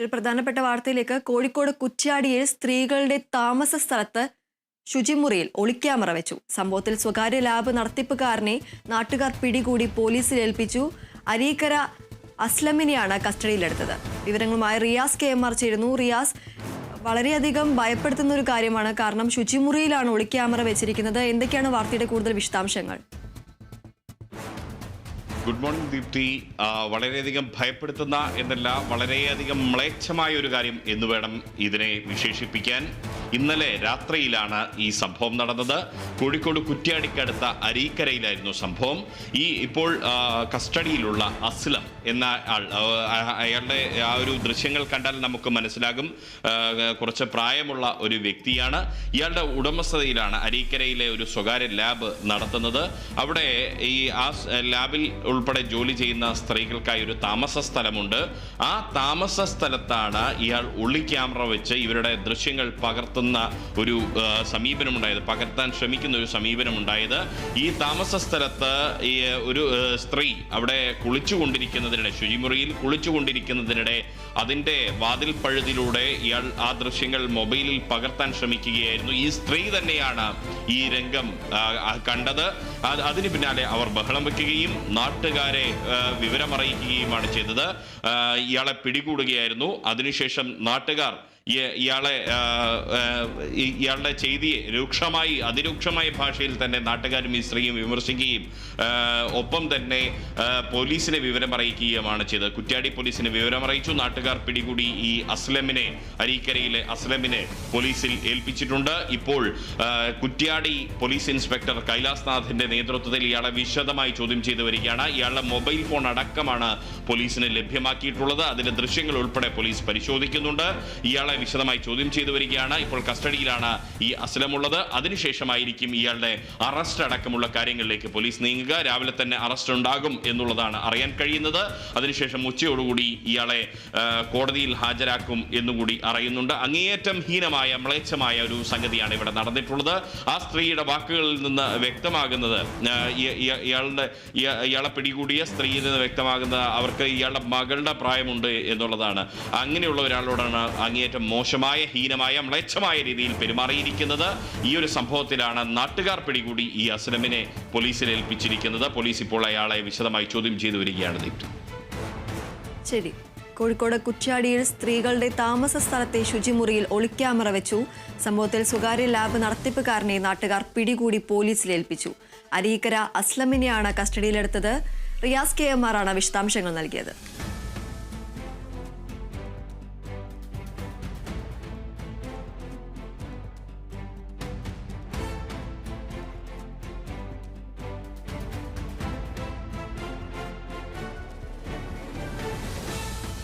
ഒരു പ്രധാനപ്പെട്ട വാർത്തയിലേക്ക്. കോഴിക്കോട് കുറ്റ്യാടിയിൽ സ്ത്രീകളുടെ താമസ സ്ഥലത്ത് ശുചിമുറിയിൽ ഒളിക്യാമറ വെച്ചു. സംഭവത്തിൽ സ്വകാര്യ ലാബ് നടത്തിപ്പുകാരനെ നാട്ടുകാർ പിടികൂടി പോലീസിൽ ഏൽപ്പിച്ചു. അരീക്കര അസ്ലമിനെയാണ് കസ്റ്റഡിയിലെടുത്തത്. വിവരങ്ങളുമായി റിയാസ് KMR ചേരുന്നു. റിയാസ്, വളരെയധികം ഭയപ്പെടുത്തുന്ന ഒരു കാര്യമാണ്. കാരണം ശുചിമുറിയിലാണ് ഒളിക്യാമറ വെച്ചിരിക്കുന്നത്. എന്തൊക്കെയാണ് വാർത്തയുടെ കൂടുതൽ വിശദാംശങ്ങൾ? Good morning Deepthi. വളരെയധികം ഭയപ്പെടുത്തുന്ന എന്നല്ല, വളരെയധികം മ്ലേച്ഛമായ ഒരു കാര്യം എന്ന് വേണം ഇതിനെ വിശേഷിപ്പിക്കാൻ. ഇന്നലെ രാത്രിയിലാണ് ഈ സംഭവം നടന്നത്. കോഴിക്കോട് കുറ്റ്യാടിക്കടുത്ത അരീക്കരയിലായിരുന്നു സംഭവം. ഇപ്പോൾ കസ്റ്റഡിയിലുള്ള അസ്ലം എന്ന ആൾ, അയാളുടെ ആ ഒരു ദൃശ്യങ്ങൾ കണ്ടാൽ നമുക്ക് മനസ്സിലാകും, കുറച്ച് പ്രായമുള്ള ഒരു വ്യക്തിയാണ്. ഇയാളുടെ ഉടമസ്ഥതയിലാണ് അരീക്കരയിലെ ഒരു സ്വകാര്യ ലാബ് നടത്തുന്നത്. അവിടെ ഈ ആ ലാബിൽ ഉൾപ്പെടെ ജോലി ചെയ്യുന്ന സ്ത്രീകൾക്കായി ഒരു താമസ സ്ഥലമുണ്ട്. ആ താമസ സ്ഥലത്താണ് ഇയാൾ ഒളി ക്യാമറ വെച്ച് ഇവരുടെ ദൃശ്യങ്ങൾ പകർത്തുന്ന ഒരു സമീപനമുണ്ടായത്, പകർത്താൻ ശ്രമിക്കുന്ന ഒരു സമീപനമുണ്ടായത്. ഈ താമസ സ്ഥലത്ത് ഒരു സ്ത്രീ അവിടെ കുളിച്ചുകൊണ്ടിരിക്കുന്നതിനിടെ, ശുചിമുറിയിൽ കുളിച്ചുകൊണ്ടിരിക്കുന്നതിനിടെ അതിൻ്റെ വാതിൽ പഴുതിലൂടെ ഇയാൾ ആ ദൃശ്യങ്ങൾ മൊബൈലിൽ പകർത്താൻ ശ്രമിക്കുകയായിരുന്നു. ഈ സ്ത്രീ തന്നെയാണ് ഈ രംഗം കണ്ടത്. അതിന് പിന്നാലെ അവർ ബഹളം വയ്ക്കുകയും നാട്ടുകാരെ വിവരമറിയിക്കുകയുമാണ് ചെയ്തത്. ഇയാളെ പിടികൂടുകയായിരുന്നു. അതിനുശേഷം നാട്ടുകാർ ഇയാളുടെ ചെയ്തിയെ അതിരൂക്ഷമായ ഭാഷയിൽ തന്നെ നാട്ടുകാരും ഈ സ്ത്രീയും വിമർശിക്കുകയും ഒപ്പം തന്നെ പോലീസിനെ വിവരമറിയിക്കുകയുമാണ് ചെയ്തത്. കുറ്റ്യാടി പോലീസിനെ വിവരമറിയിച്ചു. നാട്ടുകാർ പിടികൂടി ഈ അരീക്കരയിലെ അസ്ലമിനെ പോലീസിൽ ഏൽപ്പിച്ചിട്ടുണ്ട്. ഇപ്പോൾ കുറ്റ്യാടി പോലീസ് ഇൻസ്പെക്ടർ കൈലാസ്നാഥിന്റെ നേതൃത്വത്തിൽ ഇയാളെ വിശദമായി ചോദ്യം ചെയ്തു വരികയാണ്. ഇയാളുടെ മൊബൈൽ ഫോൺ അടക്കമാണ് പോലീസിന് ലഭ്യമാക്കിയിട്ടുള്ളത്. അതിന്റെ ദൃശ്യങ്ങൾ ഉൾപ്പെടെ പോലീസ് പരിശോധിക്കുന്നുണ്ട്. ഇയാളെ വിശദമായി ചോദ്യം ചെയ്തു വരികയാണ്. ഇപ്പോൾ കസ്റ്റഡിയിലാണ് ഈ അസ്ലമുള്ളത്. അതിനുശേഷമായിരിക്കും ഇയാളുടെ അറസ്റ്റ് അടക്കമുള്ള കാര്യങ്ങളിലേക്ക് പോലീസ് നീങ്ങുക. രാവിലെ തന്നെ അറസ്റ്റ് ഉണ്ടാകും എന്നുള്ളതാണ് അറിയാൻ കഴിയുന്നത്. അതിനുശേഷം ഉച്ചയോടുകൂടി ഇയാളെ കോടതിയിൽ ഹാജരാക്കും എന്നുകൂടി അറിയുന്നുണ്ട്. അങ്ങേയറ്റം ഹീനമായ മ്ലേച്ഛമായ ഒരു സംഗതിയാണ് ഇവിടെ നടന്നിട്ടുള്ളത്. ആ സ്ത്രീയുടെ വാക്കുകളിൽ നിന്ന് വ്യക്തമാകുന്നത്, ഇയാളെ പിടികൂടിയ സ്ത്രീയിൽ നിന്ന് വ്യക്തമാകുന്നത് അവർക്ക് ഇയാളുടെ മകളുടെ പ്രായമുണ്ട് എന്നുള്ളതാണ്. അങ്ങനെയുള്ള ഒരാളോടാണ് അങ്ങേയറ്റം മോശമായ, ഹീനമായ, മ്ലേച്ഛമായ രീതിയിൽ പെരുമാറിയിരിക്കുന്നത്. ഈ ഒരു സംഭവത്തിലാണ് നാട്ടുകാർ പിടികൂടി ഈ അസ്ലമിനെ പോലീസിൽ ഏൽപ്പിച്ചിരിക്കുന്നത്. പോലീസ് ഇപ്പോൾ അയാളെ വിശദമായി ചോദ്യം ചെയ്തു വരികയാണ്. ശരി. കോഴിക്കോട് കുറ്റ്യാടിയിൽ സ്ത്രീകളുടെ താമസ സ്ഥലത്തെ ശുചിമുറിയിൽ ഒളിക്യാമറ വെച്ചു. സംഭവത്തിൽ സ്വകാര്യ ലാബ് നടത്തിപ്പുകാരനെ നാട്ടുകാർ പിടികൂടി പോലീസിൽ ഏൽപ്പിച്ചു. അരീക്കര അസ്ലമിനെയാണ് കസ്റ്റഡിയിലെടുത്തത്. റിയാസ് KMR ആണ് വിശദാംശങ്ങൾ നൽകിയത്.